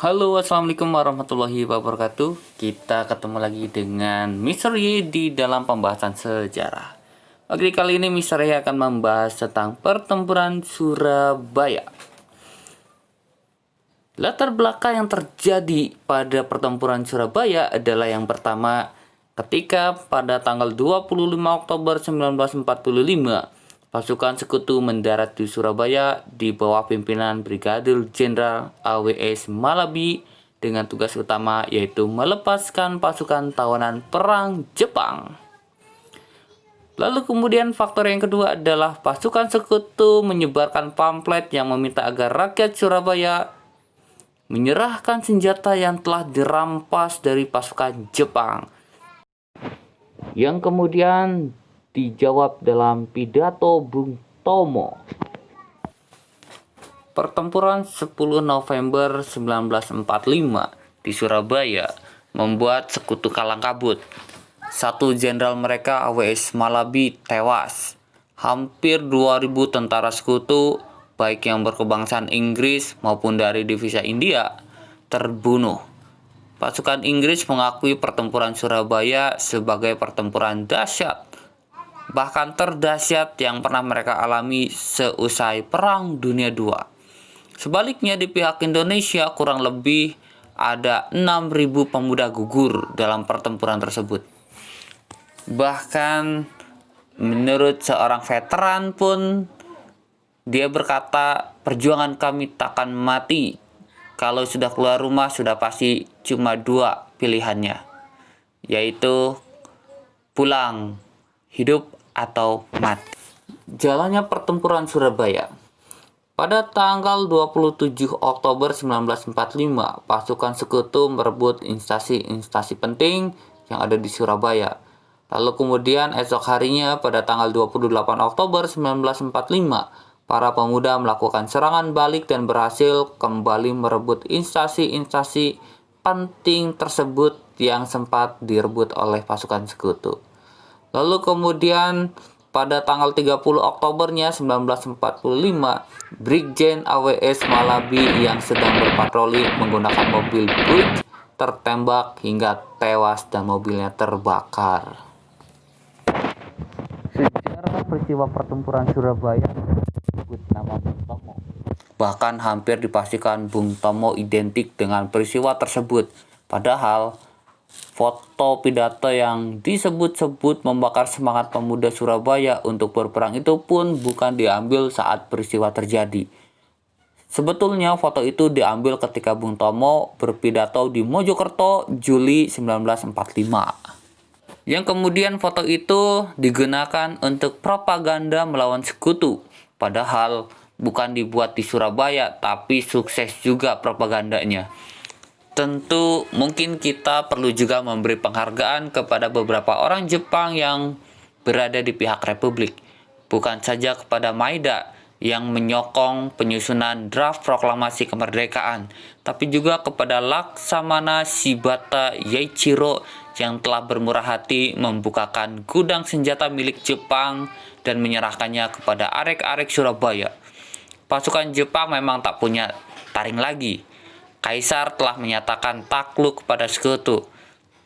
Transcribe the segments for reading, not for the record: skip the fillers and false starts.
Halo, assalamualaikum warahmatullahi wabarakatuh. Kita ketemu lagi dengan Mr. Y di dalam pembahasan sejarah. Oke, kali ini Mr. Y akan membahas tentang pertempuran Surabaya. Latar belakang yang terjadi pada pertempuran Surabaya adalah yang pertama, ketika pada tanggal 25 Oktober 1945, pasukan sekutu mendarat di Surabaya di bawah pimpinan Brigadir Jenderal AWS Malabi dengan tugas utama yaitu melepaskan pasukan tawanan perang Jepang. Lalu kemudian faktor yang kedua adalah pasukan sekutu menyebarkan pamflet yang meminta agar rakyat Surabaya menyerahkan senjata yang telah dirampas dari pasukan Jepang, yang kemudian dijawab dalam pidato Bung Tomo. Pertempuran 10 November 1945 di Surabaya membuat sekutu kalang kabut. Satu jenderal mereka, AWS Malabi, tewas. Hampir 2.000 tentara sekutu, baik yang berkebangsaan Inggris maupun dari divisi India, terbunuh. Pasukan Inggris mengakui pertempuran Surabaya sebagai pertempuran dahsyat, bahkan terdahsyat yang pernah mereka alami seusai Perang Dunia II. Sebaliknya di pihak Indonesia kurang lebih ada 6.000 pemuda gugur dalam pertempuran tersebut. Bahkan menurut seorang veteran pun dia berkata, perjuangan kami takkan mati. Kalau sudah keluar rumah sudah pasti cuma dua pilihannya, yaitu pulang hidup atau mati. Jalannya pertempuran Surabaya. Pada tanggal 27 Oktober 1945, pasukan sekutu merebut instansi penting yang ada di Surabaya. Lalu kemudian esok harinya pada tanggal 28 Oktober 1945, para pemuda melakukan serangan balik dan berhasil kembali merebut instansi penting tersebut yang sempat direbut oleh pasukan sekutu. Lalu kemudian pada tanggal 30 Oktobernya 1945, Brigjen AWS Malabi yang sedang berpatroli menggunakan mobil Buick tertembak hingga tewas dan mobilnya terbakar. Sejarah peristiwa pertempuran Surabaya disebut nama Bung Tomo. Bahkan hampir dipastikan Bung Tomo identik dengan peristiwa tersebut. Padahal foto pidato yang disebut-sebut membakar semangat pemuda Surabaya untuk berperang itu pun bukan diambil saat peristiwa terjadi. Sebetulnya foto itu diambil ketika Bung Tomo berpidato di Mojokerto Juli 1945. Yang kemudian foto itu digunakan untuk propaganda melawan sekutu. Padahal bukan dibuat di Surabaya, tapi sukses juga propagandanya. Tentu mungkin kita perlu juga memberi penghargaan kepada beberapa orang Jepang yang berada di pihak Republik. Bukan saja kepada Maeda yang menyokong penyusunan draft proklamasi kemerdekaan, tapi juga kepada Laksamana Shibata Yaichiro yang telah bermurah hati membukakan gudang senjata milik Jepang dan menyerahkannya kepada arek-arek Surabaya. Pasukan Jepang memang tak punya taring lagi. Kaisar telah menyatakan takluk kepada sekutu.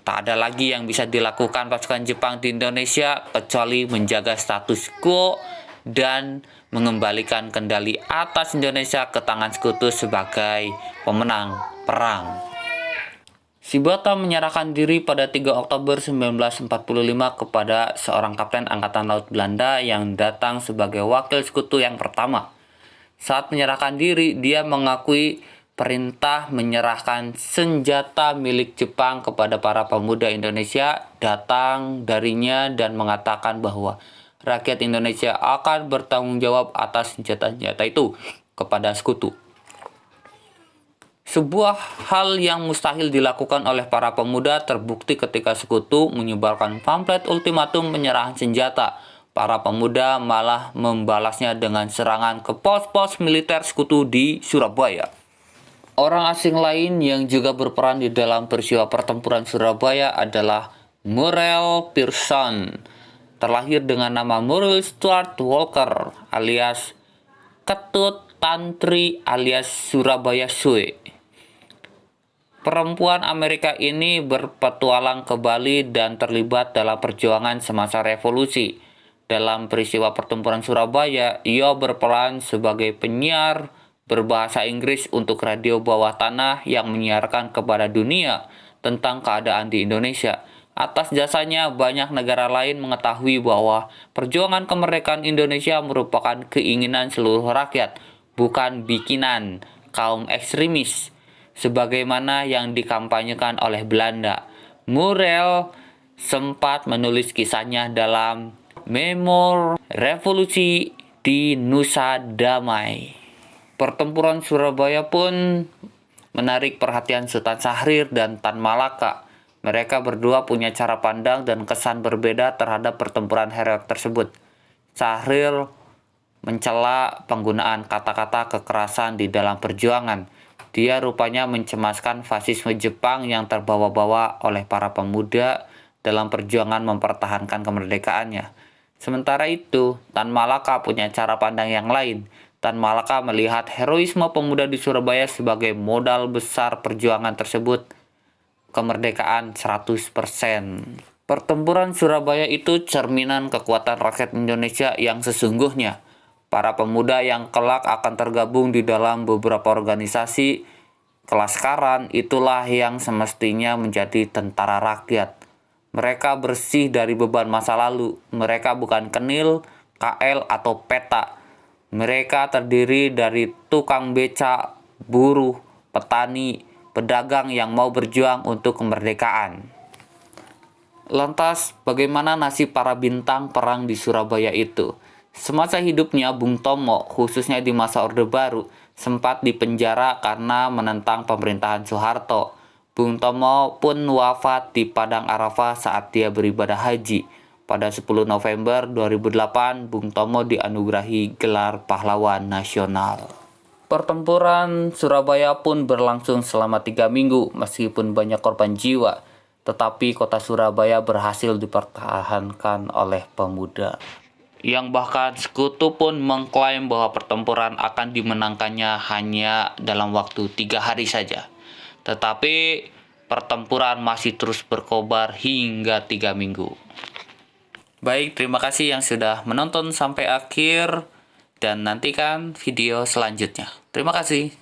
Tak ada lagi yang bisa dilakukan pasukan Jepang di Indonesia kecuali menjaga status quo dan mengembalikan kendali atas Indonesia ke tangan sekutu sebagai pemenang perang. Shibata menyerahkan diri pada 3 Oktober 1945 kepada seorang kapten Angkatan Laut Belanda yang datang sebagai wakil sekutu yang pertama. Saat menyerahkan diri, dia mengakui perintah menyerahkan senjata milik Jepang kepada para pemuda Indonesia datang darinya dan mengatakan bahwa rakyat Indonesia akan bertanggung jawab atas senjata-senjata itu kepada sekutu. Sebuah hal yang mustahil dilakukan oleh para pemuda terbukti ketika sekutu menyebarkan pamflet ultimatum penyerahan senjata. Para pemuda malah membalasnya dengan serangan ke pos-pos militer sekutu di Surabaya. Orang asing lain yang juga berperan di dalam peristiwa pertempuran Surabaya adalah Muriel Pearson, terlahir dengan nama Muriel Stuart Walker alias Ketut Tantri alias Surabaya Sue. Perempuan Amerika ini berpetualang ke Bali dan terlibat dalam perjuangan semasa revolusi. Dalam peristiwa pertempuran Surabaya, ia berperan sebagai penyiar berbahasa Inggris untuk radio bawah tanah yang menyiarkan kepada dunia tentang keadaan di Indonesia. Atas jasanya, banyak negara lain mengetahui bahwa perjuangan kemerdekaan Indonesia merupakan keinginan seluruh rakyat, bukan bikinan kaum ekstremis, sebagaimana yang dikampanyekan oleh Belanda. Murel sempat menulis kisahnya dalam Memor Revolusi di Nusa Damai. Pertempuran Surabaya pun menarik perhatian Sultan Syahrir dan Tan Malaka. Mereka berdua punya cara pandang dan kesan berbeda terhadap pertempuran heroik tersebut. Syahrir mencela penggunaan kata-kata kekerasan di dalam perjuangan. Dia rupanya mencemaskan fasisme Jepang yang terbawa-bawa oleh para pemuda dalam perjuangan mempertahankan kemerdekaannya. Sementara itu, Tan Malaka punya cara pandang yang lain. Tan Malaka melihat heroisme pemuda di Surabaya sebagai modal besar perjuangan tersebut, kemerdekaan 100%. Pertempuran Surabaya itu cerminan kekuatan rakyat Indonesia yang sesungguhnya. Para pemuda yang kelak akan tergabung di dalam beberapa organisasi kelaskaran itulah yang semestinya menjadi tentara rakyat. Mereka bersih dari beban masa lalu. Mereka bukan kenil, KL, atau peta. Mereka terdiri dari tukang becak, buruh, petani, pedagang yang mau berjuang untuk kemerdekaan. Lantas, bagaimana nasib para bintang perang di Surabaya itu? Semasa hidupnya, Bung Tomo, khususnya di masa Orde Baru, sempat dipenjara karena menentang pemerintahan Soeharto. Bung Tomo pun wafat di Padang Arafah saat dia beribadah haji. Pada 10 November 2008, Bung Tomo dianugerahi gelar pahlawan nasional. Pertempuran Surabaya pun berlangsung selama 3 minggu, meskipun banyak korban jiwa. Tetapi kota Surabaya berhasil dipertahankan oleh pemuda. Yang bahkan sekutu pun mengklaim bahwa pertempuran akan dimenangkannya hanya dalam waktu 3 hari saja. Tetapi pertempuran masih terus berkobar hingga 3 minggu. Baik, terima kasih yang sudah menonton sampai akhir dan nantikan video selanjutnya. Terima kasih.